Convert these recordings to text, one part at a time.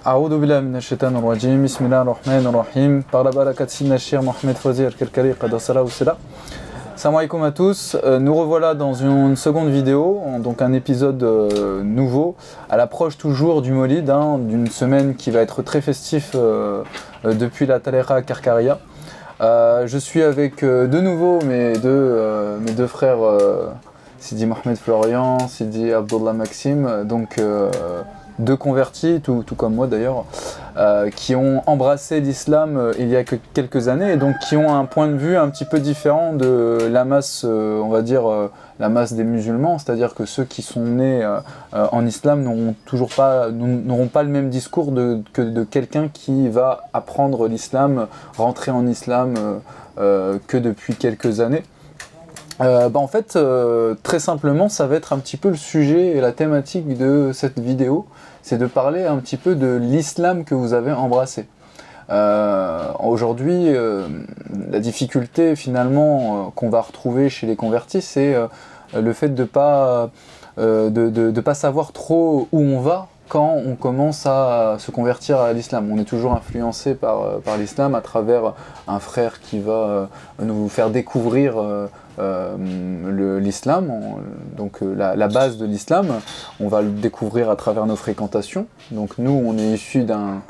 أعوذ بالله من الشيطان الرجيم بسم الله الرحمن الرحيم par la barakat Sidna Cheikh Mohamed Fawzi Al-Karkari Qadasala Oussila. Salam alaikum à tous, nous revoilà dans une seconde vidéo, donc un épisode nouveau, à l'approche toujours du Maulid, d'une semaine qui va être très festif depuis la Tariqa Karkaria. Je suis avec de nouveau mes deux frères Sidi Mohamed Florian, Sidi Abdullah Maxime, donc deux convertis, tout comme moi d'ailleurs, qui ont embrassé l'islam il y a que quelques années et donc qui ont un point de vue un petit peu différent de la masse, on va dire la masse des musulmans, c'est-à-dire que ceux qui sont nés en islam n'auront pas le même discours que de quelqu'un qui va apprendre l'islam, rentrer en islam que depuis quelques années. En fait, très simplement, ça va être un petit peu le sujet et la thématique de cette vidéo, c'est de parler un petit peu de l'islam que vous avez embrassé. Aujourd'hui, la difficulté finalement qu'on va retrouver chez les convertis, c'est le fait de pas savoir trop où on va quand on commence à se convertir à l'islam. On est toujours influencé par l'islam à travers un frère qui va nous faire découvrir l'islam, donc la base de l'islam. On va le découvrir à travers nos fréquentations. Donc nous, on est issus d'un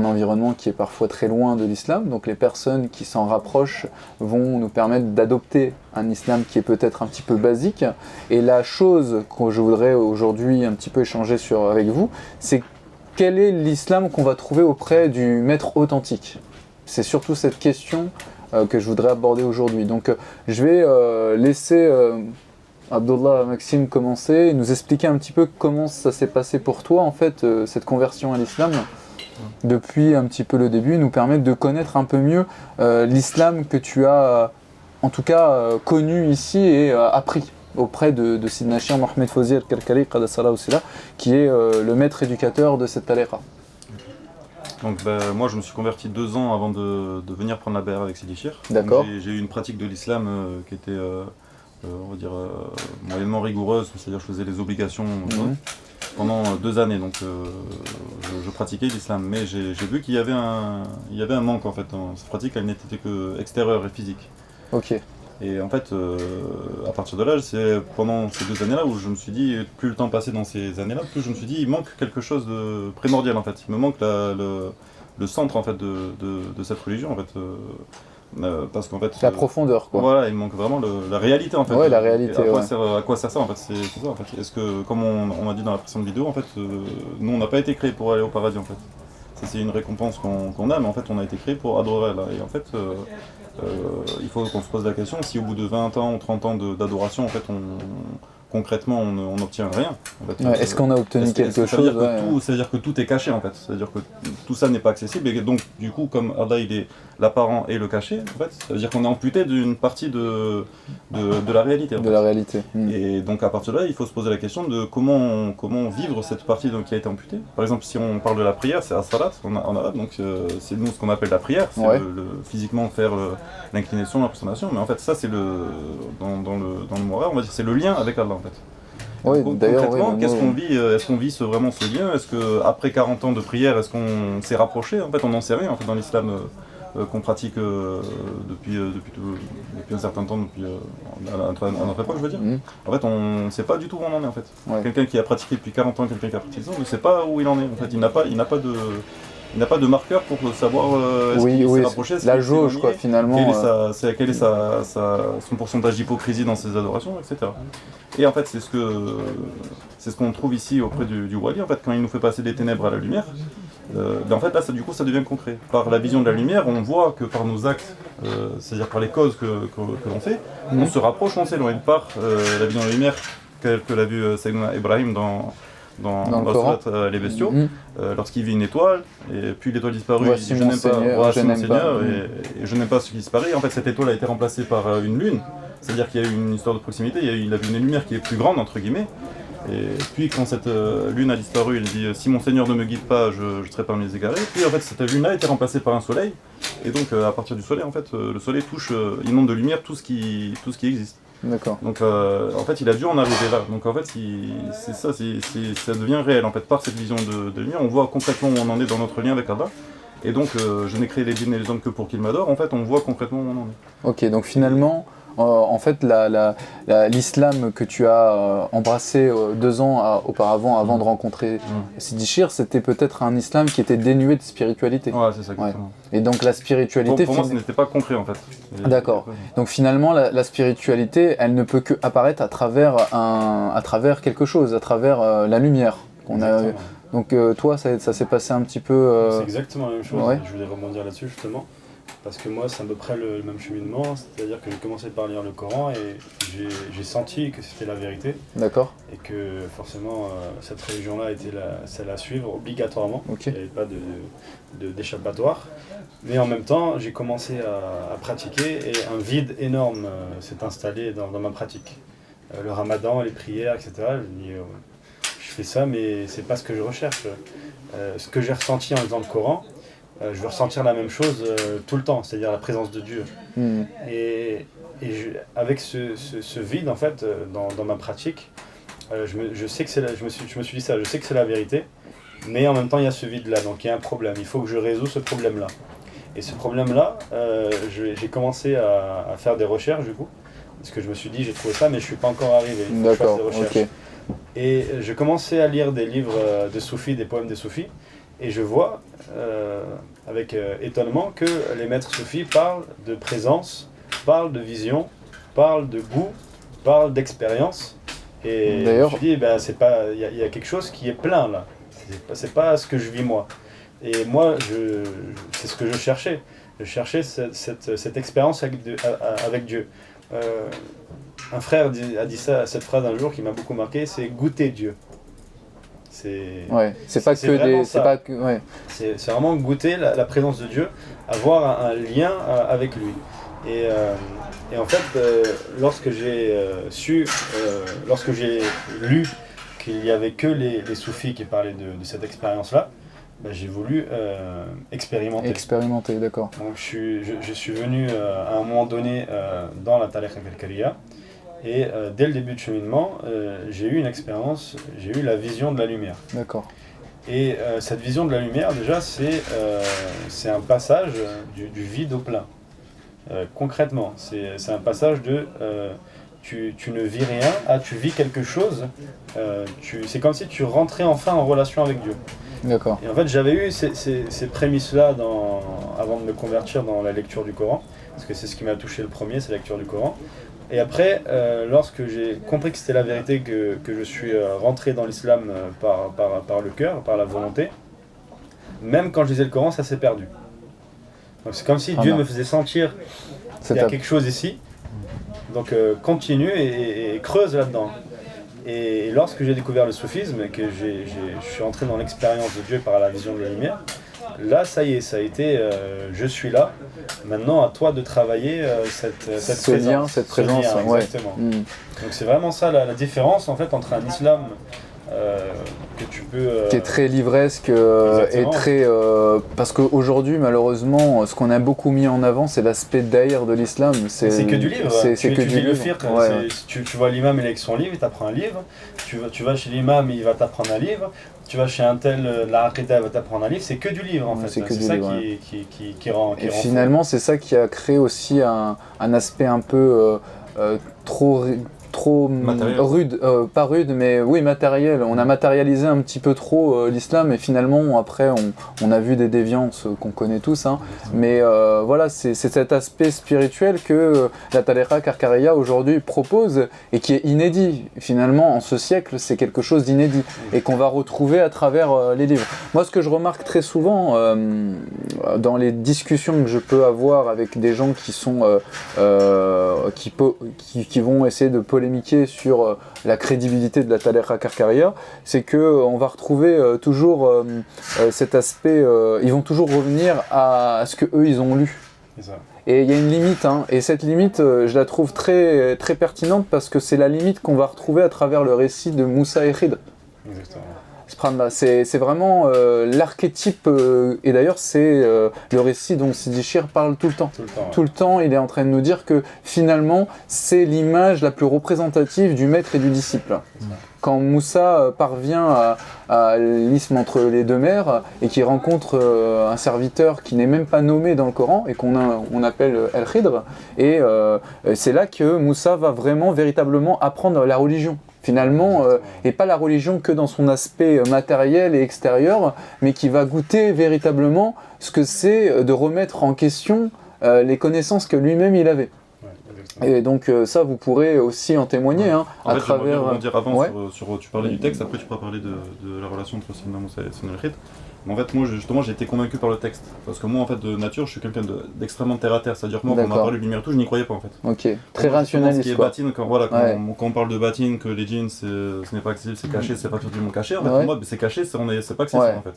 environnement qui est parfois très loin de l'islam, donc les personnes qui s'en rapprochent vont nous permettre d'adopter un islam qui est peut-être un petit peu basique. Et la chose que je voudrais aujourd'hui un petit peu échanger avec vous, c'est quel est l'islam qu'on va trouver auprès du maître authentique. C'est surtout cette question que je voudrais aborder aujourd'hui. Donc je vais laisser Abdullah Maxime commencer et nous expliquer un petit peu comment ça s'est passé pour toi en fait, cette conversion à l'islam. Depuis un petit peu le début, nous permettre de connaître un peu mieux l'islam que tu as en tout cas connu ici et appris auprès de Sidna Cheikh Mohamed Fawzi Al-Karkari Qadasala Oussila, qui est le maître éducateur de cette tariqa. Donc moi je me suis converti 2 ans avant de venir prendre la BR avec Sidi Cheikh. D'accord. J'ai eu une pratique de l'islam qui était on va dire moyennement rigoureuse, c'est-à-dire je faisais les obligations pendant 2 années, donc je pratiquais l'islam, mais j'ai vu qu'il y avait un manque en fait dans cette pratique, elle n'était que extérieure et physique. Ok. Et en fait, à partir de là, c'est pendant ces 2 années-là où je me suis dit, plus le temps passait dans ces années-là, plus je me suis dit, il manque quelque chose de primordial en fait. Il me manque le centre en fait de cette religion en fait. Parce qu'en fait, la profondeur quoi. Voilà, il manque vraiment la réalité en fait. Ouais, la réalité. À quoi sert ça en fait, c'est ça en fait. Est-ce que, comme on a dit dans la précédente vidéo, en fait, nous on n'a pas été créés pour aller au paradis en fait. C'est une récompense qu'on a, mais en fait on a été créé pour adorer là. Et en fait, il faut qu'on se pose la question si au bout de 20 ans ou 30 ans d'adoration, en fait, concrètement on n'obtient rien. En fait, est-ce qu'on a obtenu quelque chose C'est-à-dire que tout est caché en fait, c'est-à-dire que tout ça n'est pas accessible et donc du coup comme Allah il est l'apparent et le caché, en fait, ça veut dire qu'on est amputé d'une partie de la réalité. La réalité. Et donc à partir de là il faut se poser la question de comment vivre cette partie qui a été amputée. Par exemple si on parle de la prière, c'est as-salat en arabe, donc c'est nous ce qu'on appelle la prière, c'est physiquement faire l'inclination, la prosternation, mais en fait ça c'est dans le moral, on va dire c'est le lien avec Allah. En fait. Oui, concrètement, qu'est-ce qu'on vit Est-ce qu'on vit vraiment ce lien? Est-ce qu'après 40 ans de prière, est-ce qu'on s'est rapproché? En fait, on n'en sait rien en fait, dans l'islam qu'on pratique depuis un certain temps, à notre époque, je veux dire. En fait, on ne sait pas du tout où on en est en fait. Quelqu'un qui a pratiqué depuis 40 ans, quelqu'un qui a pratiqué 10 ans, ne sait pas où il en est. En fait, il n'a pas de marqueur pour savoir est-ce qu'il s'est rapproché, la jauge quoi finalement. Quel est son pourcentage d'hypocrisie dans ses adorations, etc. Et en fait c'est ce qu'on trouve ici auprès du Wali, en fait, quand il nous fait passer des ténèbres à la lumière. En fait là du coup ça devient concret. Par la vision de la lumière, on voit que par nos actes, c'est-à-dire par les causes que l'on fait, on se rapproche, on s'éloigne. Par la vision de la lumière que l'a vu Sayyidina Ibrahim dans le Surat les bestiaux, lorsqu'il vit une étoile, et puis l'étoile disparue, il dit je n'aime pas, Seigneur, et je n'aime pas ce qui disparaît. En fait cette étoile a été remplacée par une lune, c'est-à-dire qu'il y a eu une histoire de proximité, il a vu une lumière qui est plus grande entre guillemets, et puis quand cette lune a disparu, il dit si mon Seigneur ne me guide pas, je serai parmi les égarés. Puis en fait cette lune a été remplacée par un soleil, et donc à partir du soleil, en fait, le soleil touche, inonde de lumière tout ce qui existe. D'accord. Donc en fait, il a dû en arriver là. Donc en fait, c'est ça, ça devient réel. En fait, par cette vision de lumière, on voit concrètement où on en est dans notre lien avec Allah. Et donc, je n'ai créé les djinns et les hommes que pour qu'ils m'adorent. En fait, on voit concrètement où on en est. Ok, donc finalement, en fait, l'islam que tu as embrassé 2 ans auparavant, avant de rencontrer Sidi Chir, c'était peut-être un islam qui était dénué de spiritualité. Ouais, c'est ça, exactement. Ouais. Et donc la spiritualité... Pour moi, ce n'était pas concret, en fait. D'accord. Donc finalement, la spiritualité, elle ne peut que apparaître à travers quelque chose, à travers la lumière qu'on a. Donc toi, ça s'est passé un petit peu... C'est exactement la même chose, ouais. Je voulais rebondir là-dessus justement, parce que moi c'est à peu près le même cheminement, c'est-à-dire que j'ai commencé par lire le Coran et j'ai senti que c'était la vérité. D'accord. Et que forcément cette religion-là était celle à suivre obligatoirement, il n'y avait pas d'échappatoire. Mais en même temps, j'ai commencé à pratiquer et un vide énorme s'est installé dans ma pratique. Le ramadan, les prières, etc. Je dis, je fais ça, mais c'est pas ce que je recherche. Ce que j'ai ressenti en lisant le Coran, je veux ressentir la même chose tout le temps, c'est-à-dire la présence de Dieu. Et avec ce vide, en fait, dans ma pratique, je sais que je me suis dit ça, je sais que c'est la vérité, mais en même temps, il y a ce vide-là, donc il y a un problème. Il faut que je résous ce problème-là. Et ce problème-là, j'ai commencé à faire des recherches, du coup, parce que je me suis dit, j'ai trouvé ça, mais je suis pas encore arrivé. Il faut que je fasse des recherches. Okay. Et je commençais à lire des livres de soufis, des poèmes des soufis, et je vois avec étonnement que les maîtres soufis parlent de présence, parlent de vision, parlent de goût, parlent d'expérience. Et je me suis dit, il y a quelque chose qui est plein là. C'est pas ce que je vis moi. Et moi, c'est ce que je cherchais. Je cherchais cette expérience avec Dieu. Un frère a dit cette phrase un jour qui m'a beaucoup marqué, c'est goûter Dieu. C'est vraiment goûter la présence de Dieu, avoir un lien avec lui. Et en fait, lorsque j'ai lorsque j'ai lu qu'il n'y avait que les soufis qui parlaient de cette expérience-là, j'ai voulu expérimenter. Expérimenter, d'accord. Donc je suis venu à un moment donné dans la Tariqa al-Kalkaliya, et dès le début de cheminement, j'ai eu une expérience, j'ai eu la vision de la lumière. D'accord. Et cette vision de la lumière, déjà, c'est un passage du vide au plein. Concrètement, c'est un passage de tu ne vis rien à tu vis quelque chose. C'est comme si tu rentrais enfin en relation avec Dieu. D'accord. Et en fait, j'avais eu ces prémices-là avant de me convertir dans la lecture du Coran, parce que c'est ce qui m'a touché le premier, c'est la lecture du Coran. Et après, lorsque j'ai compris que c'était la vérité, que je suis rentré dans l'islam par le cœur, par la volonté, même quand je lisais le Coran, ça s'est perdu. Donc c'est comme si Dieu me faisait sentir qu'il y a quelque chose ici, donc continue et creuse là-dedans. Et lorsque j'ai découvert le soufisme et que je suis entré dans l'expérience de Dieu par la vision de la lumière, là ça y est, ça a été je suis là, maintenant à toi de travailler cette présence. Lien, cette présence, lien, ouais. Exactement. Donc c'est vraiment ça la différence en fait entre un islam que tu peux... qui est très livresque et très... parce qu'aujourd'hui, malheureusement, ce qu'on a beaucoup mis en avant, c'est l'aspect d'ahir de l'islam. C'est que du livre. C'est que du livre. Le fiqh, ouais. Tu vois l'imam, il est avec son livre, il t'apprend un livre. Tu vas chez l'imam, il va t'apprendre un livre. Tu vas chez un tel, la Aqida, il va t'apprendre un livre. C'est que du livre, en fait. C'est ça qui rend... Et finalement, c'est ça qui a créé aussi un aspect un peu trop rude, pas rude, mais oui, matériel. On a matérialisé un petit peu trop l'islam, et finalement, après, on a vu des déviances qu'on connaît tous. Hein. Mais voilà, c'est cet aspect spirituel que la Tariqa Karkaria aujourd'hui propose et qui est inédit. Finalement, en ce siècle, c'est quelque chose d'inédit et qu'on va retrouver à travers les livres. Moi, ce que je remarque très souvent dans les discussions que je peux avoir avec des gens qui sont qui vont essayer de polémiquer sur la crédibilité de la Tariqa Karkaria, c'est qu'on va retrouver toujours cet aspect, ils vont toujours revenir à ce qu'eux ils ont lu. Et il y a une limite, hein, et cette limite, je la trouve très, très pertinente parce que c'est la limite qu'on va retrouver à travers le récit de Moussa et Khidr. Exactement. C'est vraiment l'archétype, et d'ailleurs c'est le récit dont Sidi Chir parle tout le temps. Tout le temps, il est en train de nous dire que finalement c'est l'image la plus représentative du maître et du disciple. Quand Moussa parvient à l'isthme entre les deux mers et qu'il rencontre un serviteur qui n'est même pas nommé dans le Coran et qu'on appelle El-Khidr, et c'est là que Moussa va vraiment véritablement apprendre la religion. Finalement, et pas la religion que dans son aspect matériel et extérieur, mais qui va goûter véritablement ce que c'est de remettre en question les connaissances que lui-même il avait. Et donc ça, vous pourrez aussi en témoigner à travers... Je voudrais rebondir avant sur tu parlais du texte, après tu pourras parler de la relation entre Sayyidina Moussa et Sayyidina El-Khidr. Mais en fait, moi, justement, j'ai été convaincu par le texte. Parce que moi, en fait, de nature, je suis quelqu'un d'extrêmement terre-à-terre. C'est-à-dire que moi, quand on m'a parlé de lumière et tout, je n'y croyais pas, en fait. Ok, très rationaliste, ce qui est batine, quand on parle de batine, que les djinns, ce n'est pas accessible, c'est caché, c'est pas totalement caché. En fait, pour moi, c'est caché, c'est pas accessible, en fait.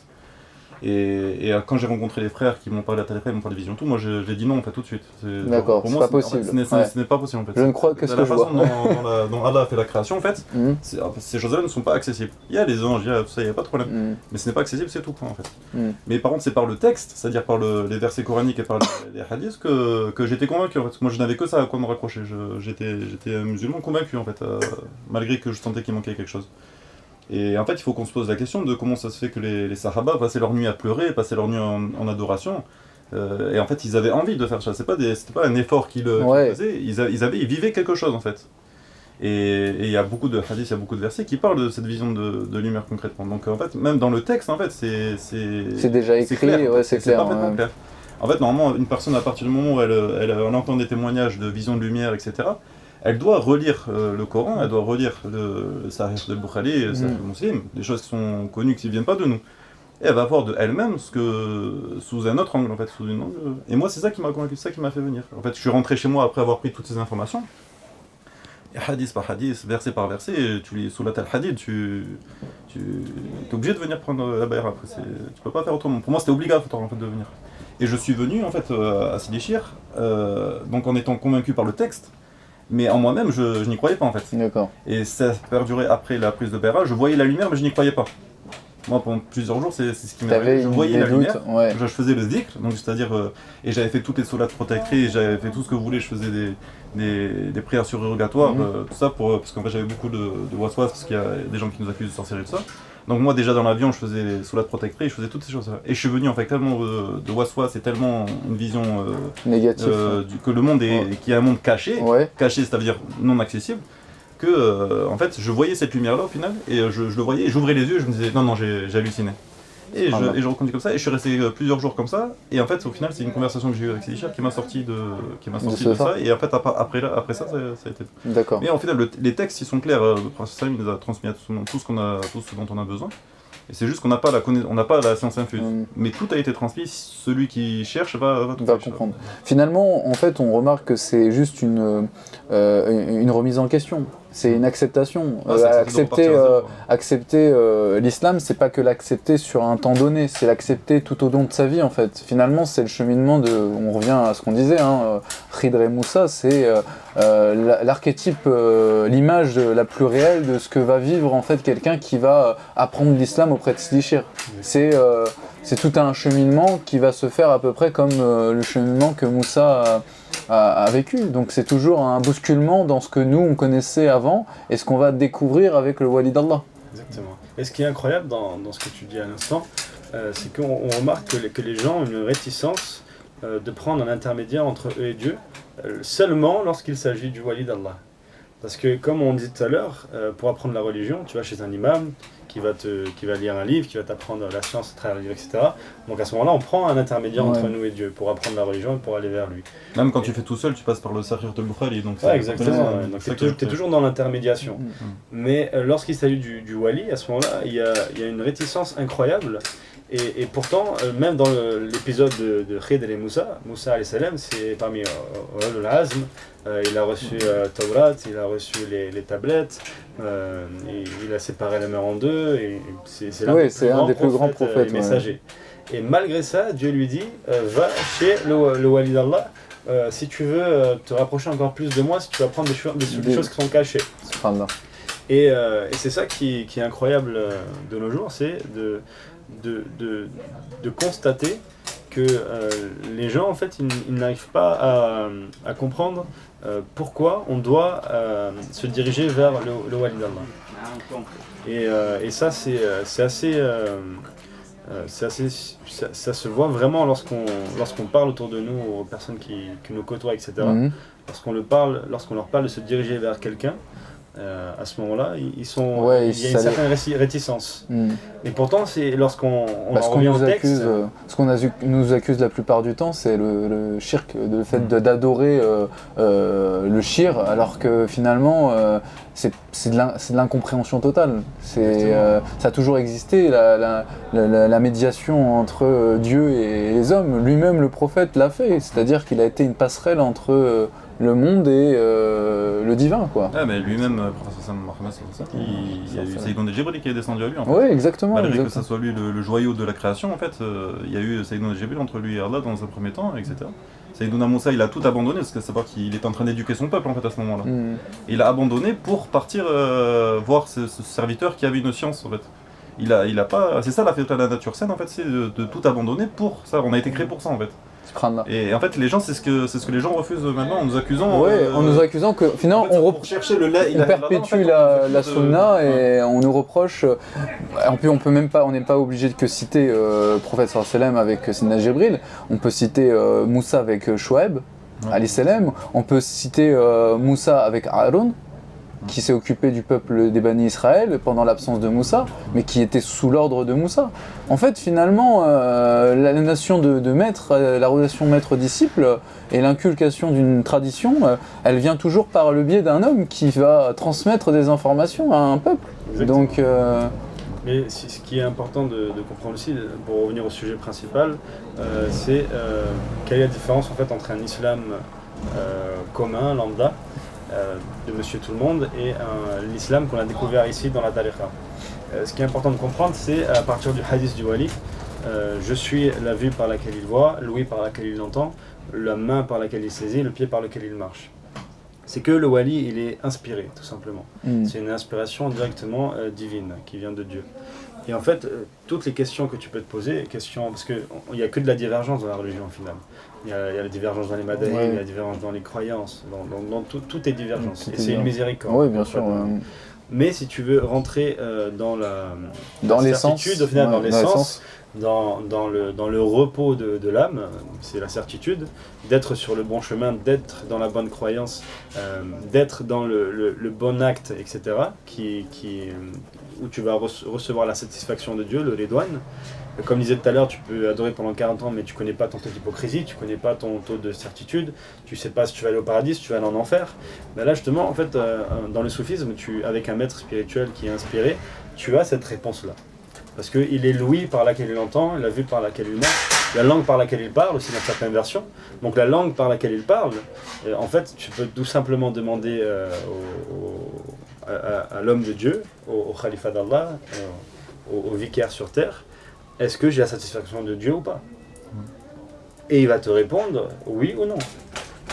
Et quand j'ai rencontré les frères qui m'ont parlé à Téléphone, ils m'ont parlé de vision tout, moi j'ai dit non en fait tout de suite. D'accord, c'est pas possible. Ce n'est pas possible en fait. Je ne crois que ce que je vois. La façon dont Allah a fait la création en fait, ces choses-là ne sont pas accessibles. Il y a les anges, il y a tout ça, il n'y a pas de problème. Mais ce n'est pas accessible, c'est tout en fait. Mais par contre c'est par le texte, c'est-à-dire par les versets coraniques et par les hadiths que j'étais convaincu en fait. Moi je n'avais que ça à quoi me raccrocher. J'étais musulman convaincu en fait, malgré que je sentais qu'il manquait quelque chose. Et en fait, il faut qu'on se pose la question de comment ça se fait que les Sahaba passaient leur nuit à pleurer, passaient leur nuit en adoration. Et en fait, ils avaient envie de faire ça. C'était pas un effort qu'ils faisaient. Ils vivaient quelque chose en fait. Et il y a beaucoup de hadiths, il y a beaucoup de versets qui parlent de cette vision de lumière concrètement. Donc en fait, même dans le texte, en fait, c'est déjà écrit, c'est clair. Parfaitement clair. En fait, normalement, une personne à partir du moment où elle entend des témoignages de vision de lumière, etc. Elle doit relire le Coran, elle doit relire le Sahih de Bukhari, le Sahih de Muslim, des choses qui sont connues, qui ne viennent pas de nous. Et elle va voir de elle-même sous un autre angle, en fait, sous une angle. Et moi, c'est ça qui m'a convaincu, c'est ça qui m'a fait venir. En fait, je suis rentré chez moi après avoir pris toutes ces informations. Et hadith par hadith, verset par verset, tu lis Sulat al-Hadid, tu es obligé de venir prendre la bayra après. Tu peux pas faire autrement. Pour moi, c'était obligatoire en fait, de venir. Et je suis venu en fait à Sidi Chir, donc en étant convaincu par le texte. Mais en moi-même, je n'y croyais pas en fait. D'accord. Et ça a perduré après la prise de Bayra. Je voyais la lumière, mais je n'y croyais pas. Moi, pendant plusieurs jours, c'est ce qui m'arrivait. Je voyais la lumière, je faisais le dhikr, donc c'est-à-dire, et j'avais fait toutes les sourates protectrices, j'avais fait tout ce que vous voulez, je faisais des prières surrogatoires, tout ça parce qu'en fait j'avais beaucoup de waswas, parce qu'il y a des gens qui nous accusent de sorcellerie et tout ça. Donc moi déjà dans l'avion je faisais les sourates protectrices, je faisais toutes ces choses-là. Et je suis venu en fait tellement de waswas et tellement une vision négative, que le monde qui est un monde caché, caché c'est-à-dire non accessible, que en fait je voyais cette lumière-là au final, et je le voyais, et j'ouvrais les yeux et je me disais non j'ai halluciné. Et je reconduis comme ça, et je suis resté plusieurs jours comme ça, et en fait au final c'est une conversation que j'ai eue avec Sidi Chir qui m'a sorti de ça, et en fait après ça a été... D'accord. Mais en final les textes ils sont clairs, le Prophète il nous a transmis à tout ce dont on a besoin, et c'est juste qu'on n'a pas la science infuse, mais tout a été transmis, celui qui cherche va comprendre. Finalement en fait on remarque que c'est juste une remise en question. C'est une acceptation. Accepter l'islam, c'est pas que l'accepter sur un temps donné, c'est l'accepter tout au long de sa vie en fait. Finalement, c'est le cheminement on revient à ce qu'on disait, Khidr et Moussa, c'est l'archétype, l'image la plus réelle de ce que va vivre en fait quelqu'un qui va apprendre l'islam auprès de Sidi Chir. C'est tout un cheminement qui va se faire à peu près comme le cheminement que Moussa a vécu. Donc c'est toujours un bousculement dans ce que nous on connaissait avant et ce qu'on va découvrir avec le wali d'Allah. Exactement. Et ce qui est incroyable dans ce que tu dis à l'instant, c'est qu'on remarque que les gens ont une réticence de prendre un intermédiaire entre eux et Dieu seulement lorsqu'il s'agit du wali d'Allah. Parce que comme on dit tout à l'heure, pour apprendre la religion, tu vas chez un imam qui va lire un livre, qui va t'apprendre la science à travers le livre, etc. Donc à ce moment-là, on prend un intermédiaire entre nous et Dieu pour apprendre la religion et pour aller vers lui. Même quand tu fais tout seul, tu passes par le Sahih de Bukhari. Exactement. Donc tu es toujours dans l'intermédiation. Mais lorsqu'il s'agit du wali, à ce moment-là, il y a une réticence incroyable. Et pourtant, même dans l'épisode de Khidr et Moussa alayhi salam, c'est parmi Ulul Azm, il a reçu Tawrat, il a reçu les tablettes, il a séparé la mer en deux, et c'est l'un des plus grands prophètes et messagers. Et malgré ça, Dieu lui dit, va chez le wali d'Allah, si tu veux te rapprocher encore plus de moi, si tu vas prendre des choses qui sont cachées. Et c'est ça qui est incroyable de nos jours, c'est de constater que les gens, en fait, ils n'arrivent pas à comprendre pourquoi on doit se diriger vers le wali d'Allah. Et ça, c'est assez... ça se voit vraiment lorsqu'on parle autour de nous aux personnes qui nous côtoient, etc. Lorsqu'on leur parle de se diriger vers quelqu'un, à ce moment-là, il y a une certaine réticence. Et pourtant, c'est lorsqu'on revient au texte... Ce qu'on nous accuse la plupart du temps, c'est le shirk, le fait d'adorer le shir, alors que finalement, c'est de l'incompréhension totale. Ça a toujours existé, la médiation entre Dieu et les hommes. Lui-même, le prophète, l'a fait, c'est-à-dire qu'il a été une passerelle entre... le monde et le divin, quoi. Ah, mais lui-même, professeur Mohammed, il y a eu Sayyidun Jibril qui est descendu à lui, en fait. Oui, exactement. Malgré que ça soit lui le joyau de la création, en fait, il y a eu Sayyidun Jibril entre lui et Allah dans un premier temps, etc. Sayyiduna Moussa, il a tout abandonné, parce que c'est pas qu'il est en train d'éduquer son peuple, en fait, à ce moment-là. Il a abandonné pour partir voir ce serviteur qui avait une science, en fait. Il a pas... C'est ça la fête de la nature saine, en fait, c'est de tout abandonner pour ça. On a été créé pour ça, en fait. Et en fait, les gens, c'est ce que les gens refusent maintenant en nous accusant. En nous accusant que finalement on perpétue la sunna et on nous reproche. On peut même pas, on n'est pas obligé de citer prophète sallallahu alayhi wa sallam avec Sayyidina Jibril. On peut citer Moussa avec Shoaib, alayhi salam. On peut citer Moussa avec Aaron, qui s'est occupé du peuple des Bani Israël pendant l'absence de Moussa, mais qui était sous l'ordre de Moussa. En fait, finalement, la nation de maître, la relation maître-disciple et l'inculcation d'une tradition, elle vient toujours par le biais d'un homme qui va transmettre des informations à un peuple. Exactement. Donc, mais ce qui est important de comprendre aussi, pour revenir au sujet principal, c'est quelle est la différence en fait entre un islam commun, lambda, de Monsieur Tout-le-Monde et l'islam qu'on a découvert ici dans la tariqa. Ce qui est important de comprendre, c'est à partir du hadith du wali, je suis la vue par laquelle il voit, l'ouïe par laquelle il entend, la main par laquelle il saisit, le pied par lequel il marche. C'est que le wali, il est inspiré, tout simplement. C'est une inspiration directement divine, qui vient de Dieu. Et en fait, toutes les questions que tu peux te poser, parce qu'il n'y a que de la divergence dans la religion, au final. Il y a la divergence dans les madhahib, il y a la divergence dans les croyances, tout est divergence. Et c'est une miséricorde. Oui, bien sûr. Mais si tu veux rentrer dans l'essence, certitude, au final, dans l'essence, dans le repos de l'âme, c'est la certitude, d'être sur le bon chemin, d'être dans la bonne croyance, d'être dans le bon acte, etc., où tu vas recevoir la satisfaction de Dieu, le Ridwan. Comme je disais tout à l'heure, tu peux adorer pendant 40 ans, mais tu ne connais pas ton taux d'hypocrisie, tu ne connais pas ton taux de certitude, tu ne sais pas si tu vas aller au paradis, si tu vas aller en enfer. Mais là, justement, en fait, dans le soufisme, avec un maître spirituel qui est inspiré, tu as cette réponse-là. Parce qu'il est l'ouïe par laquelle il entend, la vue par laquelle il marche, la langue par laquelle il parle, aussi dans certaines versions. Donc la langue par laquelle il parle, en fait, tu peux tout simplement demander à l'homme de Dieu, au khalifa d'Allah, au vicaire sur terre, est-ce que j'ai la satisfaction de Dieu ou pas? Et il va te répondre oui ou non.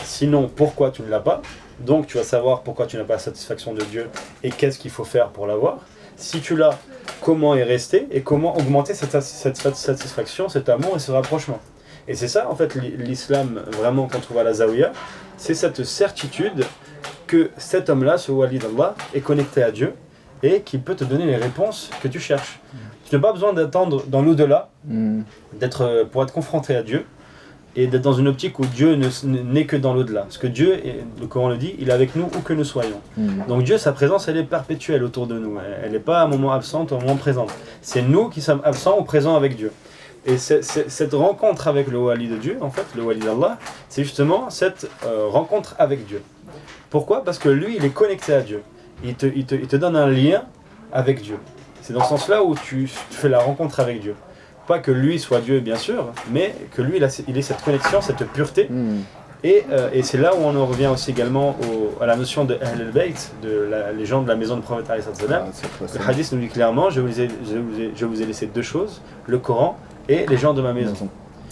Sinon, pourquoi tu ne l'as pas? Donc tu vas savoir pourquoi tu n'as pas la satisfaction de Dieu et qu'est-ce qu'il faut faire pour l'avoir. Si tu l'as, comment y rester et comment augmenter cette satisfaction, cet amour et ce rapprochement. Et c'est ça en fait l'islam vraiment qu'on trouve à la Zawiya, c'est cette certitude que cet homme-là, ce wali d'Allah, est connecté à Dieu et qu'il peut te donner les réponses que tu cherches. Tu n'as pas besoin d'attendre dans l'au-delà, pour être confronté à Dieu et d'être dans une optique où Dieu n'est que dans l'au-delà. Parce que Dieu, le Coran le dit, il est avec nous où que nous soyons. Donc Dieu, sa présence, elle est perpétuelle autour de nous. Elle n'est pas à un moment absente ou à un moment présente. C'est nous qui sommes absents ou présents avec Dieu. Et cette rencontre avec le wali de Dieu, en fait, le wali d'Allah, c'est justement cette rencontre avec Dieu. Pourquoi? Parce que lui, il est connecté à Dieu. Il te donne un lien avec Dieu. C'est dans ce sens-là où tu fais la rencontre avec Dieu. Pas que lui soit Dieu, bien sûr, mais que lui, il ait cette connexion, cette pureté. Et c'est là où on en revient aussi également à la notion de Ahl al-Bayt, les gens de la maison du prophète alayhi salam. Le hadith nous dit clairement, je vous ai laissé deux choses, le Coran et les gens de ma maison.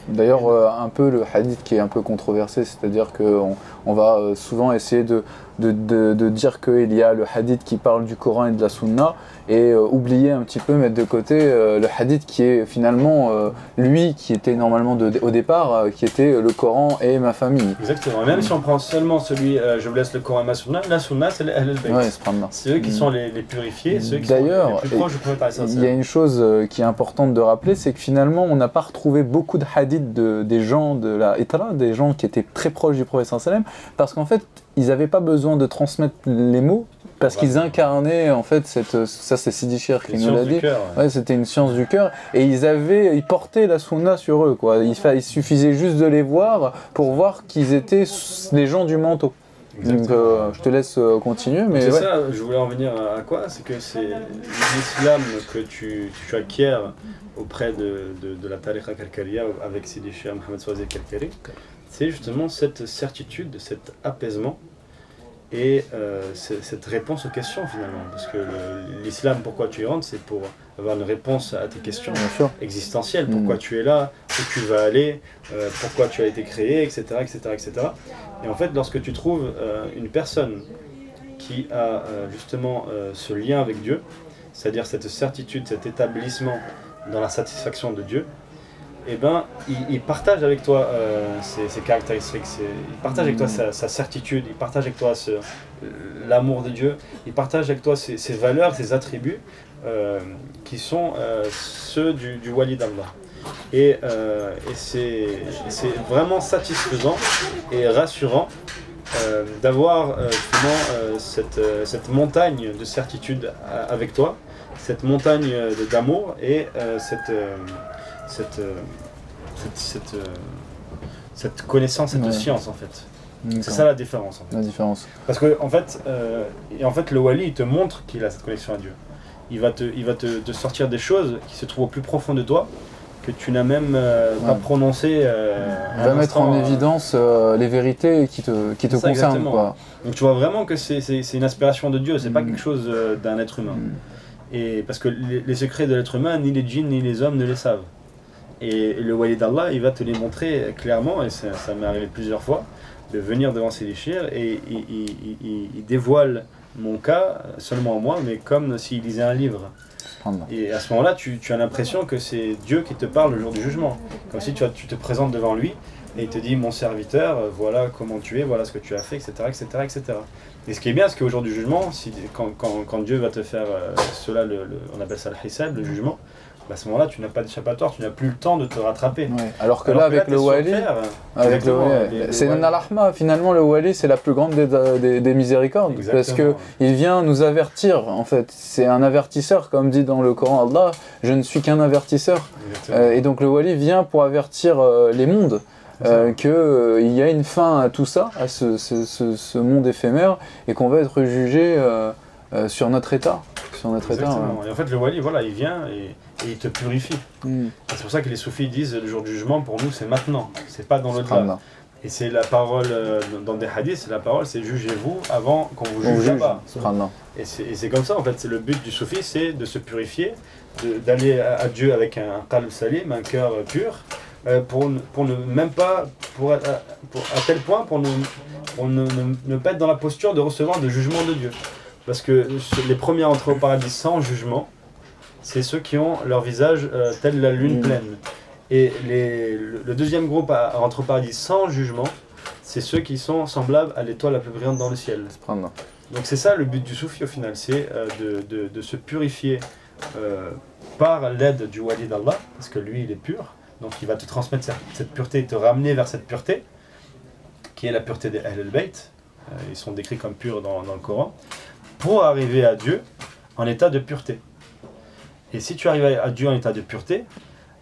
D'ailleurs, un peu le hadith qui est un peu controversé, c'est-à-dire qu'on va souvent essayer de de dire qu'il y a le hadith qui parle du Coran et de la Sunna et oublier un petit peu, mettre de côté le hadith qui est finalement lui qui était normalement au départ, qui était le Coran et ma famille. Exactement, même si on prend seulement celui je vous laisse le Coran et ma Sunna, la Sunna c'est les Ahl al-Bayt. Ouais, c'est eux qui sont les purifiés, ceux qui D'ailleurs, sont les plus proches du prophète. Il y a une chose qui est importante de rappeler, c'est que finalement on n'a pas retrouvé beaucoup de hadiths des gens de la Itra, des gens qui étaient très proches du prophète sallam, parce qu'en fait ils n'avaient pas besoin de transmettre les mots, parce qu'ils incarnaient en fait ça c'est Sidi Cheikh qui nous l'a dit, ouais, c'était une science du cœur, et ils portaient la sunna sur eux, quoi. Il suffisait juste de les voir pour voir qu'ils étaient les gens du manteau. Donc je te laisse continuer, mais c'est ouais. ça, je voulais en venir à quoi? C'est que c'est l'islam que tu acquiers auprès de la tariqa Kalkaria avec Sidi Cheikh Mohamed Fawzi Kalkari, c'est justement cette certitude, cet apaisement et cette réponse aux questions finalement. Parce que l'islam, pourquoi tu y rentres, c'est pour avoir une réponse à tes questions existentielles. Pourquoi tu es là, où tu vas aller, pourquoi tu as été créé, etc., etc., etc. Et en fait, lorsque tu trouves une personne qui a justement ce lien avec Dieu, c'est-à-dire cette certitude, cet établissement dans la satisfaction de Dieu, eh ben, il partage avec toi ses caractéristiques, il partage avec toi sa certitude, il partage avec toi l'amour de Dieu, il partage avec toi ses valeurs, ses attributs qui sont ceux du wali d'Allah. Et c'est vraiment satisfaisant et rassurant d'avoir cette montagne de certitude avec toi, cette montagne d'amour et cette connaissance, cette science en fait. C'est ça la différence. En fait. La différence. Parce que en fait, le wali il te montre qu'il a cette connexion à Dieu. Il va te sortir des choses qui se trouvent au plus profond de toi, que tu n'as même pas prononcé. Il va mettre en évidence les vérités qui te concernent. Quoi. Donc tu vois vraiment que c'est une aspiration de Dieu, c'est pas quelque chose d'un être humain. Et parce que les secrets de l'être humain, ni les djinns ni les hommes ne les savent. Et le wali d'Allah, il va te les montrer clairement, et ça m'est arrivé plusieurs fois, de venir devant Sidi Cheikh et il dévoile mon cas, seulement à moi, mais comme s'il lisait un livre. Et à ce moment-là, tu as l'impression que c'est Dieu qui te parle le jour du jugement. Comme si tu te présentes devant lui et il te dit, mon serviteur, voilà comment tu es, voilà ce que tu as fait, etc. etc., etc. Et ce qui est bien, c'est qu'au jour du jugement, quand Dieu va te faire cela, on appelle ça le hisab, le jugement, à ce moment-là, tu n'as pas d'échappatoire, tu n'as plus le temps de te rattraper. Ouais. Alors que là, avec le wali, c'est Nalahma, finalement, le wali, c'est la plus grande des miséricordes. Exactement. Parce qu'il vient nous avertir, en fait. C'est un avertisseur, comme dit dans le Coran Allah, je ne suis qu'un avertisseur. Et donc le wali vient pour avertir les mondes. Qu'il y a une fin à tout ça, à ce monde éphémère, et qu'on va être jugé sur notre état. Exactement. Et en fait, le wali, voilà, il vient et il te purifie. C'est pour ça que les soufis disent le jour du jugement, pour nous, c'est maintenant, c'est pas dans l'au-delà. Et c'est la parole, dans des hadiths, c'est jugez-vous avant qu'on vous juge là-bas. Et c'est comme ça, en fait, c'est le but du soufi, c'est de se purifier, d'aller à Dieu avec un qalb salim, un cœur pur, pour ne même pas, à tel point, pour ne pas être dans la posture de recevoir le jugement de Dieu. Parce que les premiers à entrer au paradis sans jugement, c'est ceux qui ont leur visage tel la lune pleine. Et le deuxième groupe à rentrer au paradis sans jugement, c'est ceux qui sont semblables à l'étoile la plus brillante dans le ciel. Donc c'est ça le but du soufi au final, c'est de se purifier par l'aide du wali d'Allah, parce que lui il est pur, donc il va te transmettre cette pureté, te ramener vers cette pureté, qui est la pureté des Ahl al-Bayt, ils sont décrits comme purs dans le Coran, pour arriver à Dieu en état de pureté. Et si tu arrives à Dieu en état de pureté,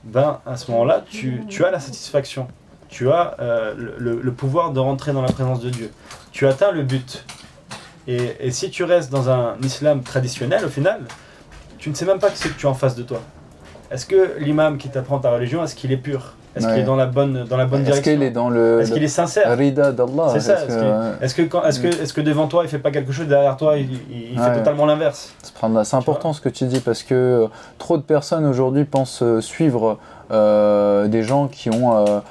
ben à ce moment-là, tu as la satisfaction. Tu as le pouvoir de rentrer dans la présence de Dieu. Tu atteins le but. Et si tu restes dans un islam traditionnel, au final, tu ne sais même pas ce que tu as en face de toi. Est-ce que l'imam qui t'apprend ta religion, est-ce qu'il est pur ? Est-ce qu'il est dans la bonne direction ? Est-ce qu'il est dans est-ce qu'il est sincère ? Rida d'Allah. C'est ça. Est-ce que devant toi il fait pas quelque chose, derrière toi il fait totalement l'inverse ? C'est important ce que tu dis, parce que trop de personnes aujourd'hui pensent suivre des gens qui ont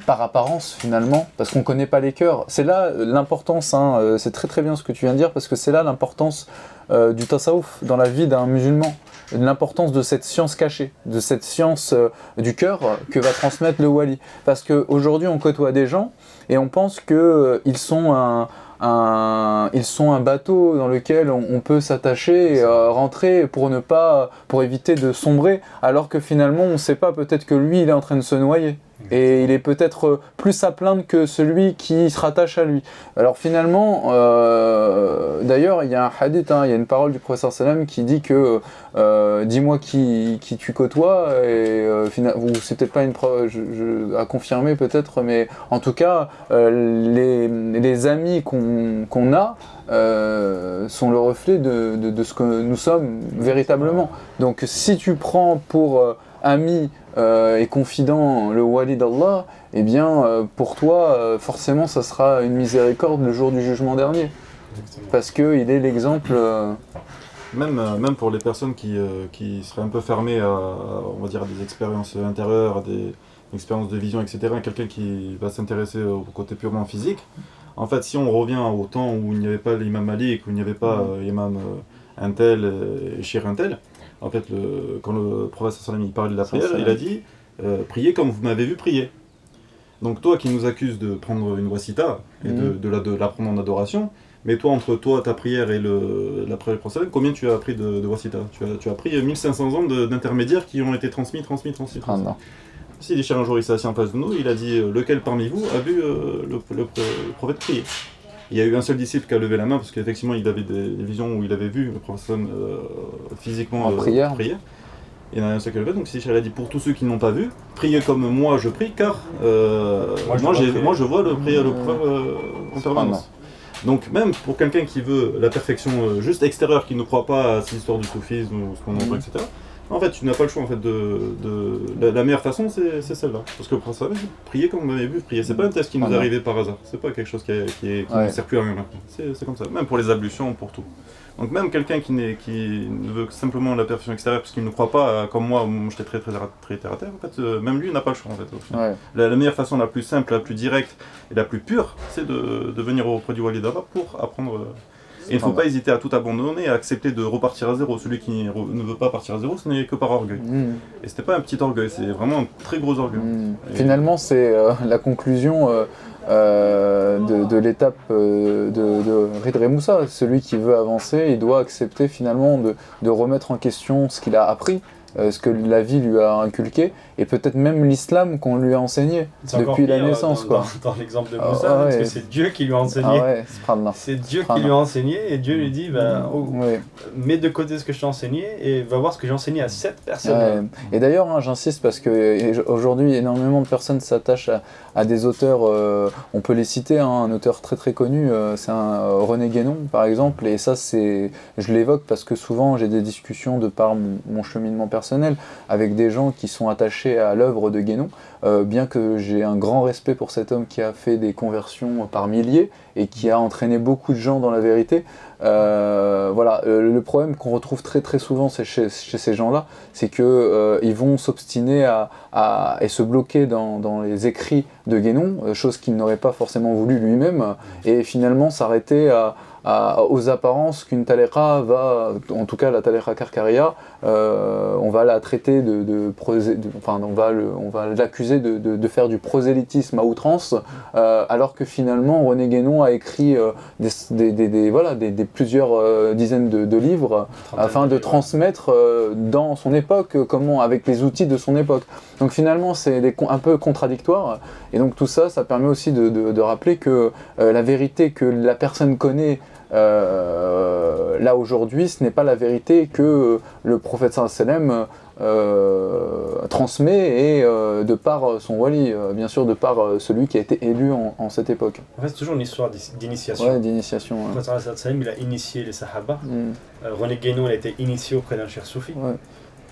par apparence finalement, parce qu'on ne connaît pas les cœurs. C'est là l'importance, hein, c'est très très bien ce que tu viens de dire, parce que c'est là l'importance du tasawwuf dans la vie d'un musulman, l'importance de cette science cachée, de cette science du cœur que va transmettre le wali. Parce qu'aujourd'hui on côtoie des gens et on pense qu'ils sont ils sont un bateau dans lequel on peut s'attacher et rentrer pour éviter de sombrer, alors que finalement on ne sait pas, peut-être que lui il est en train de se noyer. Et il est peut-être plus à plaindre que celui qui se rattache à lui. Alors finalement, d'ailleurs, il y a un hadith, hein, il y a une parole du professeur sallam qui dit que dis-moi qui tu côtoies, ou c'est peut-être pas une preuve à confirmer peut-être, mais en tout cas, les amis qu'on a sont le reflet de ce que nous sommes véritablement. Donc si tu prends pour ami et confident le wali d'Allah, eh bien pour toi forcément ça sera une miséricorde le jour du jugement dernier. Exactement. Parce qu'il est l'exemple... Même pour les personnes qui seraient un peu fermées à, on va dire, à des expériences intérieures, à des expériences de vision, etc., quelqu'un qui va s'intéresser au côté purement physique, en fait si on revient au temps où il n'y avait pas l'imam Malik, où il n'y avait pas imam un tel et shir un tel, en fait, quand le professeur sallam il parlait de la prière, il a dit priez comme vous m'avez vu prier. Donc toi qui nous accuses de prendre une wasita et de la prendre en adoration, mais toi entre toi, ta prière et la prière du professeur, combien tu as appris de wasita? Tu as pris 1500 ans d'intermédiaires qui ont été transmis. Ah non. Si les chers un jour il s'est assis en face de nous, il a dit lequel parmi vous a vu le prophète prier? Il y a eu un seul disciple qui a levé la main parce qu'effectivement il avait des visions où il avait vu le professeur physiquement en prière. Il y en a un seul qui a levé, donc si a dit pour tous ceux qui n'ont pas vu, priez comme moi je prie, car moi je vois le prophète en permanence. Donc même pour quelqu'un qui veut la perfection juste extérieure, qui ne croit pas à cette histoire du soufisme ou ce qu'on entend, etc., en fait, tu n'as pas le choix. En fait, la meilleure façon, c'est celle-là. Parce que pour ça, prier comme vous m'avez vu prier. C'est pas un test qui nous est arrivé par hasard. C'est pas quelque chose qui ne sert plus à rien maintenant. C'est comme ça. Même pour les ablutions, pour tout. Donc même quelqu'un qui ne veut simplement la perfection extérieure parce qu'il ne croit pas, comme moi j'étais très terre à terre, en fait, même lui n'a pas le choix en fait. Au final. La meilleure façon, la plus simple, la plus directe et la plus pure, c'est de venir auprès du wali d'Allah pour apprendre. Et il ne faut pas hésiter à tout abandonner et à accepter de repartir à zéro. Celui qui ne veut pas partir à zéro, ce n'est que par orgueil. Et c'était pas un petit orgueil, c'est vraiment un très gros orgueil. Finalement, c'est la conclusion de l'étape de Ridre Moussa. Celui qui veut avancer, il doit accepter finalement de remettre en question ce qu'il a appris, ce que la vie lui a inculqué, et peut-être même l'islam qu'on lui a enseigné depuis la naissance. Dans l'exemple de Moussa, parce que c'est Dieu qui lui a enseigné. C'est Dieu qui lui a enseigné, et Dieu lui dit mets de côté ce que je t'ai enseigné et va voir ce que j'ai enseigné à cette personne. Et d'ailleurs, j'insiste parce que aujourd'hui, énormément de personnes s'attachent à des auteurs, on peut les citer, un auteur très très connu, c'est René Guénon par exemple, et ça je l'évoque parce que souvent j'ai des discussions de par mon cheminement personnel avec des gens qui sont attachés à l'œuvre de Guénon, bien que j'ai un grand respect pour cet homme qui a fait des conversions par milliers et qui a entraîné beaucoup de gens dans la vérité. Le problème qu'on retrouve très très souvent chez ces gens-là, c'est qu'ils vont s'obstiner et se bloquer dans les écrits de Guénon, chose qu'il n'aurait pas forcément voulu lui-même, et finalement s'arrêter aux apparences qu'une tariqa va, en tout cas la tariqa Karkaria, on va la traiter on va l'accuser de faire du prosélytisme à outrance, alors que finalement René Guénon a écrit plusieurs dizaines de livres afin de transmettre dans son époque, avec les outils de son époque. Donc finalement c'est un peu contradictoire, et donc tout ça permet aussi de rappeler que la vérité que la personne connaît là aujourd'hui, ce n'est pas la vérité que le prophète sallam transmet, et de par son wali, bien sûr de par celui qui a été élu en cette époque. En fait, c'est toujours une histoire d'initiation. Ouais, d'initiation. Le prophète sallam, il a initié les sahaba. René Guénon, il a été initié auprès d'un cheikh soufi.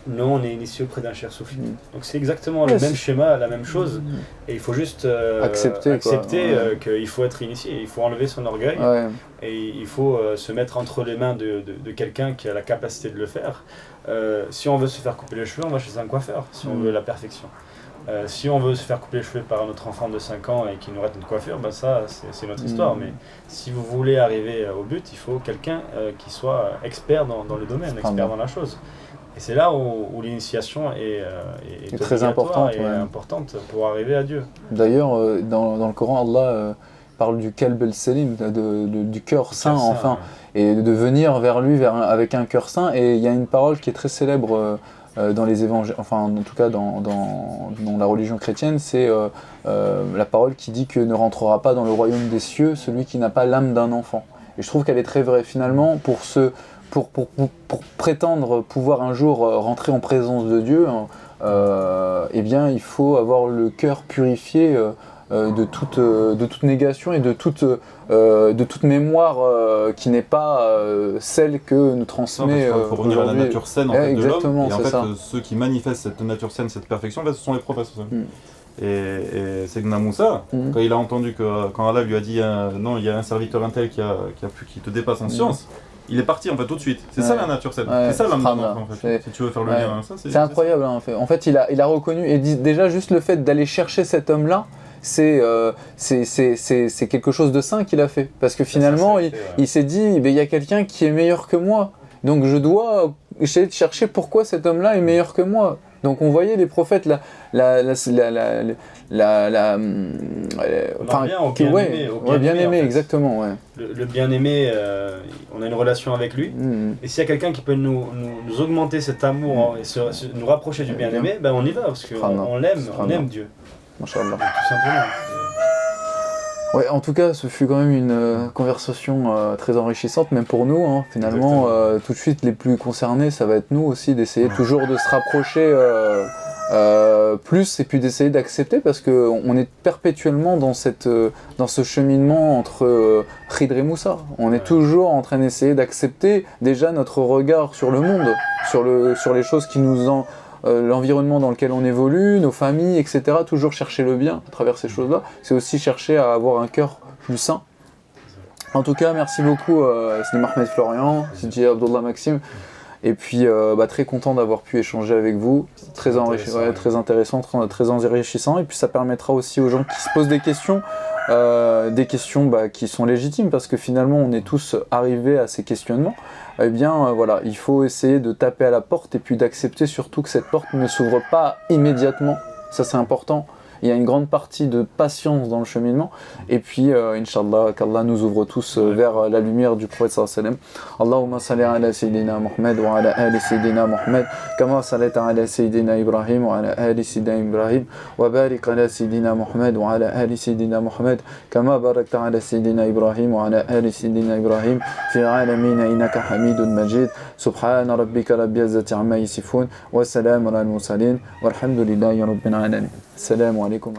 nous on est initié auprès d'un cheikh soufi. Donc c'est exactement le même schéma, la même chose, et il faut juste accepter qu'il faut être initié, il faut enlever son orgueil, et il faut se mettre entre les mains de quelqu'un qui a la capacité de le faire. Si on veut se faire couper les cheveux, on va chez un coiffeur, si on veut la perfection. Si on veut se faire couper les cheveux par notre enfant de 5 ans et qu'il nous rate une coiffure, ben ça c'est notre histoire. Mais si vous voulez arriver au but, il faut quelqu'un qui soit expert dans le domaine, expert dans la chose. Et c'est là où l'initiation est très importante, et importante pour arriver à Dieu. D'ailleurs, dans le Coran, Allah parle du kalb al-salim, du cœur saint, enfin, et de venir vers lui avec un cœur saint. Et il y a une parole qui est très célèbre dans les évangiles, enfin en tout cas dans la religion chrétienne, c'est la parole qui dit que ne rentrera pas dans le royaume des cieux celui qui n'a pas l'âme d'un enfant. Et je trouve qu'elle est très vraie. Finalement, pour prétendre pouvoir un jour rentrer en présence de Dieu, eh bien il faut avoir le cœur purifié de toute négation et de toute mémoire qui n'est pas celle que nous transmet il faut revenir à la nature saine en fait, de l'homme. Et en fait, ça. Ceux qui manifestent cette nature saine, cette perfection, ce sont les prophètes. Et Sayyidina Moussa, quand il a entendu quand Allah lui a dit non, il y a un serviteur intel qui te dépasse en science, il est parti en fait tout de suite. C'est ça la nature saine. C'est ça l'âme d'un enfant en fait. Si tu veux faire le lien, c'est incroyable en fait. En fait, il a reconnu, et déjà juste le fait d'aller chercher cet homme-là, c'est quelque chose de saint qu'il a fait. Parce que finalement, il s'est dit, il y a quelqu'un qui est meilleur que moi. Donc je dois essayer de chercher pourquoi cet homme-là est meilleur que moi. Donc on voyait les prophètes, bien aimé, exactement. Ouais. Le bien-aimé, on a une relation avec lui. Et s'il y a quelqu'un qui peut nous augmenter cet amour et nous rapprocher du bien-aimé, ben on y va, parce qu'on l'aime, on aime Dieu. Masha'Allah. Tout simplement. Ouais, en tout cas, ce fut quand même une conversation très enrichissante, même pour nous. Hein. Finalement, tout de suite, les plus concernés, ça va être nous aussi, d'essayer toujours de se rapprocher plus, et puis d'essayer d'accepter, parce qu'on est perpétuellement dans ce cheminement entre Khidr et Moussa. On est toujours en train d'essayer d'accepter déjà notre regard sur le monde, sur les choses qui nous l'environnement dans lequel on évolue, nos familles, etc. Toujours chercher le bien à travers ces choses-là. C'est aussi chercher à avoir un cœur plus sain. En tout cas, merci beaucoup Sidi Mohamed Florian, Sidi Abdullah Maxime. Et puis très content d'avoir pu échanger avec vous. Très intéressant, très enrichissant. Et puis ça permettra aussi aux gens qui se posent des questions qui sont légitimes, parce que finalement on est tous arrivés à ces questionnements. Eh bien voilà, il faut essayer de taper à la porte et puis d'accepter surtout que cette porte ne s'ouvre pas immédiatement. Ça c'est important. Il y a une grande partie de patience dans le cheminement. Et puis, Inch'Allah, qu'Allah nous ouvre tous vers la lumière du prophète sallallahu alayhi wa sallam. Allahumma salli ala Sayyidina Muhammad wa ala ali Sayyidina Muhammad, kama sallaita ala Sayyidina Ibrahim wa ala ali Sayyidina Ibrahim, wa barik ala Sayyidina Muhammad wa ala ali Sayyidina Muhammad, kama barakta ala Sayyidina Ibrahim wa ala ali Sayyidina Ibrahim, fi alamina innaka hamidun majid. Subhana rabbika rabbil izzati amma yasifun, wa salamun ala al-mursalin, walhamdulillahi rabbil alamin. Assalamu alaikum.